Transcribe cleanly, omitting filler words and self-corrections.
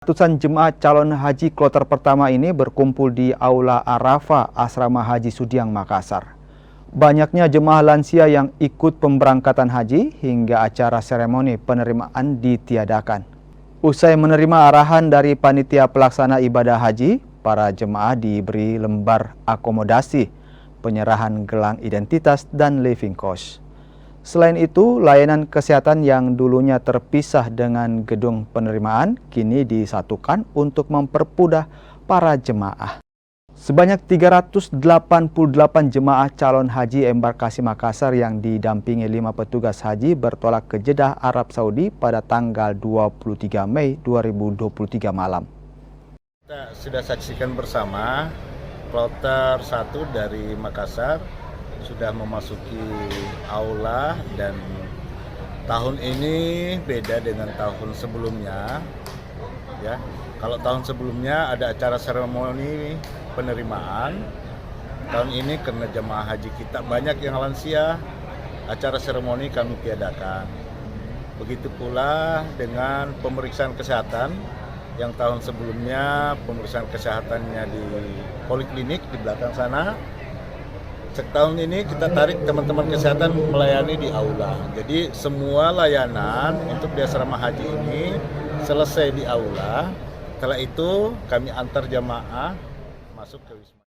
Ratusan jemaah calon haji kloter pertama ini berkumpul di Aula Arafah Asrama Haji Sudiang, Makassar. Banyaknya jemaah lansia yang ikut pemberangkatan haji hingga acara seremoni penerimaan ditiadakan. Usai menerima arahan dari panitia pelaksana ibadah haji, para jemaah diberi lembar akomodasi, penyerahan gelang identitas, dan living cost. Selain itu, layanan kesehatan yang dulunya terpisah dengan gedung penerimaan kini disatukan untuk mempermudah para jemaah. Sebanyak 388 jemaah calon haji embarkasi Makassar yang didampingi 5 petugas haji bertolak ke Jeddah, Arab Saudi pada tanggal 23 Mei 2023 malam. Kita sudah saksikan bersama kloter 1 dari Makassar sudah memasuki aula, dan tahun ini beda dengan tahun sebelumnya. Ya, kalau tahun sebelumnya ada acara seremoni penerimaan, tahun ini karena jemaah haji kita banyak yang lansia, acara seremoni kami tiadakan. Begitu pula dengan pemeriksaan kesehatan, yang tahun sebelumnya pemeriksaan kesehatannya di poliklinik di belakang sana. Setahun ini kita tarik teman-teman kesehatan melayani di aula. Jadi semua layanan untuk di asrama haji ini selesai di aula. Setelah itu kami antar jamaah masuk ke wisma.